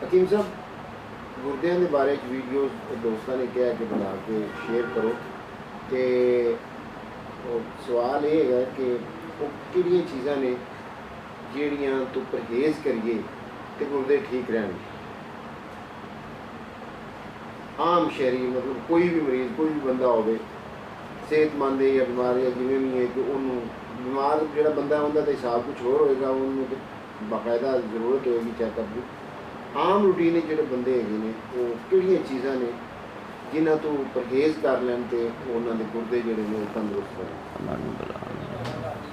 हकीम साहब, गुरदियां के बारे वीडियोज़ दोस्तों ने कहा कि बना के शेयर करो। तो सवाल ये है कि वो किहड़ियां चीज़ां ने जिहड़ियां तो परहेज़ करिए तो गुरदे ठीक रहन। आम शहरी मतलब कोई भी मरीज़ कोई भी बंदा हो, सेहतमंद है या बीमार या जिमें भी है कि उन्होंने बीमार जो बंदा उनका तो हिसाब कुछ होर होएगा, उन्होंने बाकायदा जरूरत होएगी चैकअप की। आम रूटीन जो बंदे है वो किहड़ियां चीज़ां ने जिन्हां तो परहेज़ कर लैन तो उन्होंने गुरदे जोड़े ने तंदुरुस्त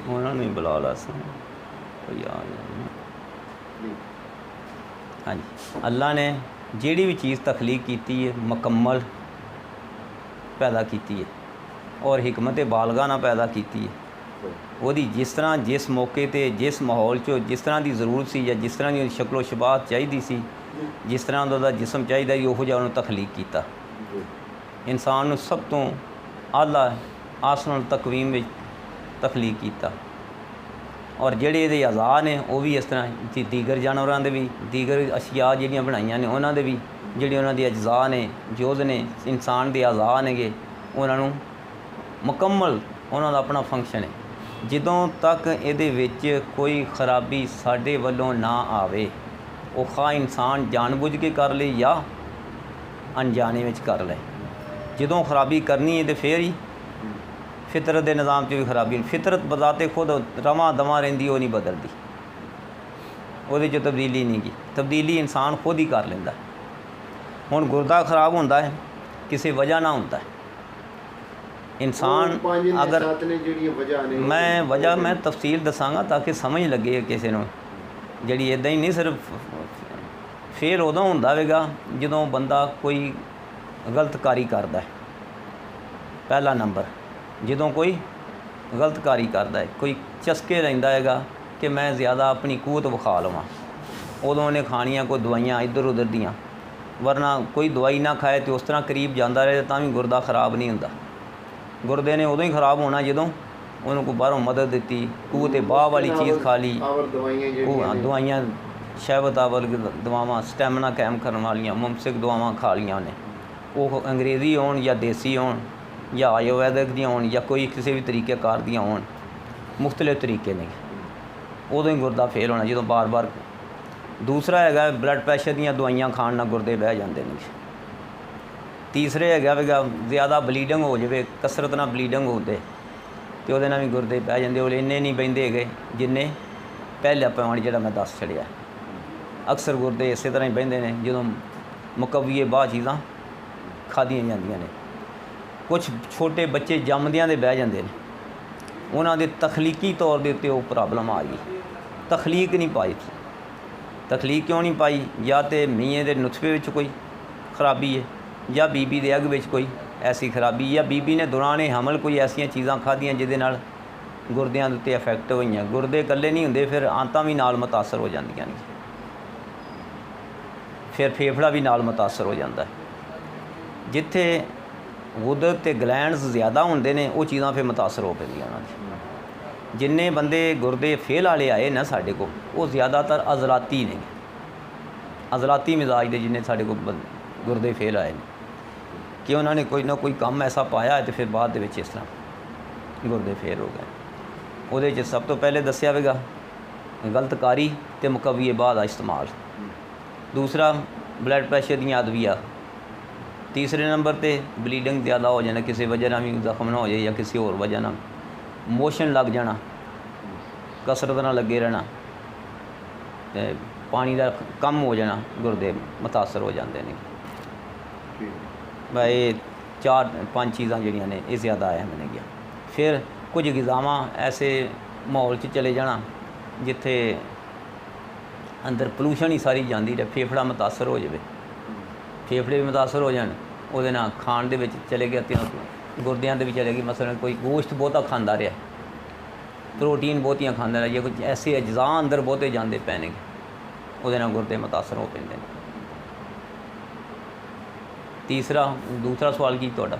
उन्होंने बुला ला हाँ जी। अल्लाह ने जिहड़ी भी चीज़ तखलीक की है मुकम्मल पैदा की है और हिकमत बालगा ना पैदा की है। ਉਹਦੀ जिस तरह जिस मौके ते जिस माहौल चो जिस तरह की जरूरत सी या जिस तरह की शक्लो शबात चाहिए सी, जिस तरह का जिसम चाहिए उहो जिहा उन्होंने तखलीक किया। इंसान सब तो आला आसमान तकवीम में तखलीक किया और जिहड़े इहदे अज़ा ने वो भी इस तरह दीगर जानवरों के भी दीगर अशिया जिहड़ियां बनाईयां ने उन्होंने भी जिहड़े उन्होंने अज़ा ने जोध ने इंसान के अज़ा ने गे उन्होंने मुकम्मल उन्होंने अपना फंक्शन है। ਜਦੋਂ तक ਇਹਦੇ ਵਿੱਚ कोई खराबी ਸਾਡੇ ਵੱਲੋਂ ना आवे, वो खा इंसान जानबूझ के कर ले या अनजाने में कर ले। ਜਦੋਂ खराबी करनी है तो फिर ही फितरत के निज़ाम च भी खराबी। फितरत बजाते खुद रवां दवां रहिंदी, वो नहीं बदलती, ਉਹਦੇ 'ਚ तब्दीली नहीं की। तब्दीली इंसान खुद ही कर लेंदा। हुण गुरदा खराब होंदा है किसी वजह ना होंदा है। इंसान अगर मैं तफसील दसांगा ताकि समझ लगे किसी को, जी इदा ही नहीं सिर्फ फिर उदों होंदा होगा जदों बंदा कोई गलत कारी करता है। पहला नंबर जदों कोई गलत कारी करता है, कोई चस्के लैंदा हैगा कि मैं ज़्यादा अपनी कुवत विखा लवां, उदों उन्हें खानियां कोई दवाइयां इधर उधर दियां, वरना कोई दवाई ना खाए तो उस तरह करीब जाता रहे तो भी गुरदा खराब नहीं होंदा। गुरदे ने उदों ही खराब होना जदों उन्होंने कोई बाहरों मदद दी, कुवत बाह वाली चीज़ खा ली, दवाइयाँ शहबत आवल दवावां स्टैमिना कायम करने वाली मुमसिक दवावां खा लिया उन्हें, वो अंग्रेज़ी होन या देसी होन या आयुर्वैदिक दी होन या कोई किसी भी तरीक़ेकार दी होन, मुख्तलिफ तरीके ने उदों ही गुरदा फेल होना जदों बार बार। दूसरा है ब्लड प्रैशर दी दवाइयां खाण नाल गुरदे बह जाते हैं। तीसरे है ज़्यादा ब्लीडिंग हो जाए, कसरत ना ब्लीडिंग होते तो वो भी गुरदे बह जाते। वो इन्ने नहीं बहते है जिन्ने पहला पॉइंट जो मैं दस छड़िया। अक्सर गुरदे इस तरह ही बहते हैं जो मुकव्वीए बाह चीज़ां खादियां जांदियां ने। कुछ छोटे बच्चे जमदियां दे बह जाते हैं, उन्होंने तखलीकी तौर के उत्ते वो प्रॉब्लम आ गई। तखलीक नहीं पाई। तखलीक क्यों नहीं पाई? या तो मीए के नुस्खे में कोई खराबी है या बीबी के अग में कोई ऐसी खराबी या बीबी ने दौरान हमल कोई ऐसिया चीज़ां खादियां जिहदे नाल गुरदियां उत्ते इफैक्ट होईयां। गुरदे कल्ले नहीं होंदे, फिर आंतां भी नाल मुतासर हो जांदियां ने, फिर फेफड़ा भी नाल मुतासर हो जाता है। जिथे गुदत ते ग्लैंड्स ज़्यादा होंदे ने वो चीज़ां फिर मुतासर हो पैंदियां उन्हां दी। जिन्ने बंदे गुरदे फेल वाले आए ना साढ़े को, वो ज़्यादातर अज़लाती ने, अज़लाती मिजाज के जिन्ने साढ़े को गुरदे फेल आए ने कि उन्होंने कोई ना कोई काम ऐसा पाया है तो फिर बाद दे विच इस तरह गुरदे फेल हो गए। वो सब तो पहले दसिया होगा गलत कारी तो मुकव्वीए बाह दा इस्तेमाल। दूसरा ब्लड प्रैशर दी अदविया। तीसरे नंबर पर ब्लीडिंग ज़्यादा हो जाना, किसी वजह ना भी जख्म ना हो जाए या किसी होर वजह ना, मोशन लग जाना, कसरत ना लगे रहना, पानी का कम हो जाना, गुरदे मुतासर हो जाते हैं। भाई 4-5 चीज़ां जिहड़ियां ने ये ज़्यादा अहम ने गया। फिर कुछ गिज़ावां ऐसे माहौल च चले जाना जिथे अंदर पोल्यूशन ही सारी जाती रहे, फेफड़ा मुतासर हो जाए, फेफड़े भी मुतासर हो जाए, वो खाण दे विच चले गए तो गुरदियां दे भी चले गए। मसलन कोई गोश्त बहुता खांदा रहा, प्रोटीन बहुतियां खांदा रहा, या कुछ ऐसे अज्जा अंदर बहुते जाते पे ने, वो गुरदे मुतासर हो पैंदे ने। दूसरा सवाल की तुहाडा?